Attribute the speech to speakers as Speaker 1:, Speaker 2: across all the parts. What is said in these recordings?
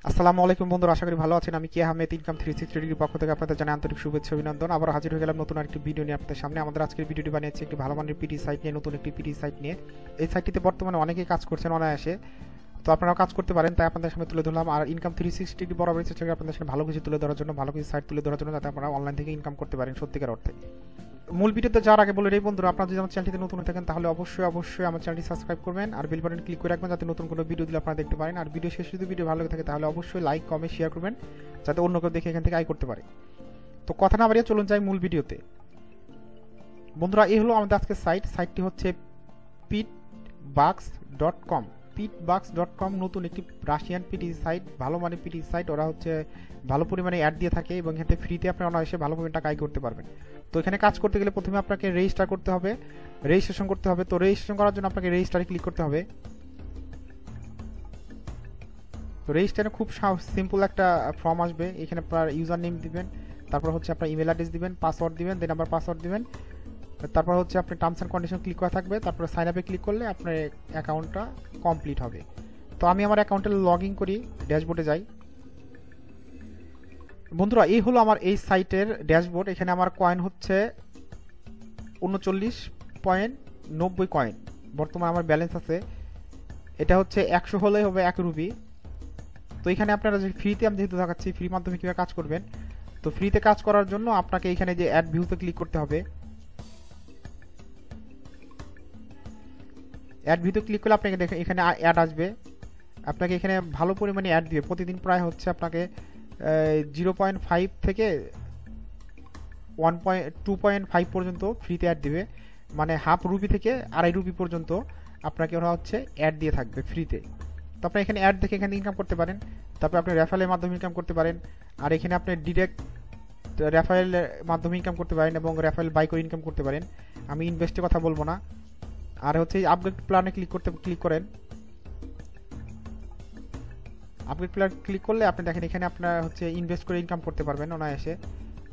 Speaker 1: আসসালামু আলাইকুম বন্ধুরা, আশা করি ভালো আছেন। আমি আহমেদ ইনকাম 360 ডিগ্রির পক্ষ থেকে আপনাদের জানাই আন্তরিক শুভেচ্ছা অভিনন্দন। আবার হাজির হয়ে গেলাম নতুন আরেকটি ভিডিও নিয়ে আপনাদের সামনে। আমাদের আজকের ভিডিওটি বানিয়েছি একটি ভালো মানের পিটি সাইট নিয়ে, নতুন একটি পিটি সাইট নিয়ে। এই সাইটটিতে বর্তমানে অনেকেই কাজ করছেন অনায়াসে, তো আপনারাও কাজ করতে পারেন, তাই আপনাদের সামনে তুলে ধরলাম। আর ইনকাম 360 ডিগ্রি বরাবর চেষ্টা করি আপনাদের সামনে ভালো কিছু তুলে ধরার জন্য, ভালো কিছু সাইট তুলে ধরার জন্য, যাতে আপনারা অনলাইন থেকে ইনকাম করতে পারেন সত্যিকার অর্থে। মূল ভিডিওতে যাওয়ার আগে বলে এই বন্ধুরা, আপনারা যদি আমার চ্যানেলটিতে নতুন হয়ে থাকেন তাহলে অবশ্যই আমার চ্যানেলটি সাবস্ক্রাইব করবেন আর বেল বাটন ক্লিক করে রাখবেন, যাতে নতুন কোনো ভিডিও দিলে আপনারা দেখতে পারেন। আর ভিডিও শেষে যদি ভিডিও ভালো লাগে থাকে তাহলে অবশ্যই লাইক কমেন্ট শেয়ার করবেন, যাতে অন্য কেউ দেখে এখান থেকে আয় করতে পারে। তো কথা না বাড়িয়ে চলুন যাই মূল ভিডিওতে। বন্ধুরা, এই হলো আমাদের আজকের সাইটটি হচ্ছে pidbux.com। pidbux.com নতুন একটি রাশিয়ান পিটি সাইট, ভালো মানের পিটি সাইট। ওরা হচ্ছে ভালো পরিমাণে অ্যাড দিয়ে থাকে এবং এখানে ফ্রিতে আপনি অনায়াসে ভালো পরিমাণে টাকা আয় করতে পারবেন। তো এখানে কাজ করতে গেলে প্রথমে আপনাকে রেজিস্টার করতে হবে, রেজিস্ট্রেশন করতে হবে। তো রেজিস্ট্রেশন করার জন্য আপনাকে রেজিস্টারে ক্লিক করতে হবে। তো রেজিস্টারে খুব সিম্পল একটা ফর্ম আসবে। এখানে আপনার ইউজার নেম দিবেন, তারপর হচ্ছে আপনার ইমেল অ্যাড্রেস দিবেন, পাসওয়ার্ড দিবেন, দেন আবার পাসওয়ার্ড দিবেন। তারপর হচ্ছে আপনি টার্মস অ্যান্ড কন্ডিশন ক্লিক করা থাকবে, তারপরে সাইন আপে ক্লিক করলে আপনার অ্যাকাউন্টটা কমপ্লিট হবে। তো আমি আমার অ্যাকাউন্টে লগ ইন করি, ড্যাশবোর্ডে যাই। বন্ধুরা, এই হলো আমার এই সাইটের ড্যাশবোর্ড। এখানে আমার কয়েন হচ্ছে 39.90 কয়েন বর্তমানে আমার ব্যালেন্স আছে। এটা হচ্ছে 100 হলেই হবে 1 রুপি। তো এখানে আপনারা যে ফ্রিতে আমি যেহেতু দেখাচ্ছি ফ্রি মাধ্যমে কীভাবে কাজ করবেন, তো ফ্রিতে কাজ করার জন্য আপনাকে এখানে যে অ্যাড ভিউতে ক্লিক করতে হবে। অ্যাড ভিউতে ক্লিক করলে আপনাকে এখানে অ্যাড আসবে। আপনাকে এখানে ভালো পরিমাণে অ্যাড দিবে প্রতিদিন, প্রায় হচ্ছে আপনাকে 0.5 থেকে 2.5 পর্যন্ত ফ্রিতে অ্যাড দিবে, মানে হাফ রুপি থেকে 2.5 রুপি পর্যন্ত আপনাকে ওরা হচ্ছে অ্যাড দিয়ে থাকবে ফ্রিতে। তো আপনি এখানে অ্যাড দেখে এখানে ইনকাম করতে পারেন। তারপর আপনি রেফারেলের মাধ্যমে ইনকাম করতে পারেন। আর এখানে আপনি ডিরেক্ট রেফারেলের মাধ্যমে ইনকাম করতে পারেন এবং রেফারেল বাই করে ইনকাম করতে পারেন। আমি ইনভেস্টের কথা বলবো না। আর হচ্ছে আপগ্রেড প্ল্যানে ক্লিক করেন। আপগ্রেড প্ল্যান ক্লিক করলে আপনি দেখেন এখানে আপনার হচ্ছে ইনভেস্ট করে ইনকাম করতে পারবেন অনায়াসে।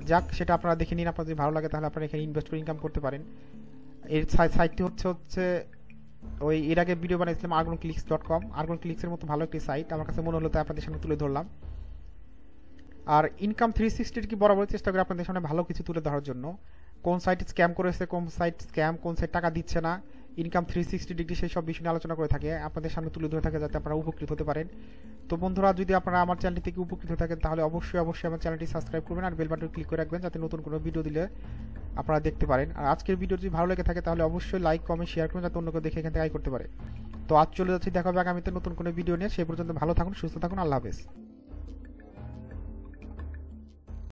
Speaker 1: যাক, সেটা আপনারা দেখে নিন, আপনার যদি ভালো লাগে তাহলে আপনারা এখানে ইনভেস্ট করে ইনকাম করতে পারেন। এই সাইটটি হচ্ছে ওই এর আগে ভিডিও বানিয়েছিলাম argonclicks.com। argonclicks-এর মতো ভালো একটি সাইট আমার কাছে মনে হলো, তাই আপনাদের সামনে তুলে ধরলাম। আর ইনকাম 360 কি বরাবর চেষ্টা করি আপনাদের সামনে ভালো কিছু তুলে ধরার জন্য। কোন সাইট স্ক্যাম করেছে, কোন সাইট স্ক্যাম, কোন সাইট টাকা দিচ্ছে না, ইনকাম 360 ডিগ্রি সেই সব বিষয় নিয়ে আলোচনা করে থাকে, আপনাদের সামনে তুলে ধরে থাকে, যাতে আপনারা উপকৃত হতে পারেন। তো বন্ধুরা, যদি আপনারা আমার চ্যানেলটি থেকে উপকৃত থাকেন তাহলে অবশ্যই আমার চ্যানেলটি সাবস্ক্রাইব করবেন আর বেল বাটন ক্লিক করে রাখবেন, যাতে নতুন কোনো ভিডিও দিলে আপনারা দেখতে পারেন। আর আজকের ভিডিও যদি ভালো লেগে থাকে তাহলে অবশ্যই লাইক কমেন্ট শেয়ার করুন, যাতে অন্য কেউ দেখে এখান থেকে আয় করতে পারে। তো আজ চলে যাচ্ছি, দেখা হবে আগামীতে নতুন কোনো ভিডিও নিয়ে। সেই পর্যন্ত ভালো থাকুন, সুস্থ থাকুন, আল্লাহ হাফেজ।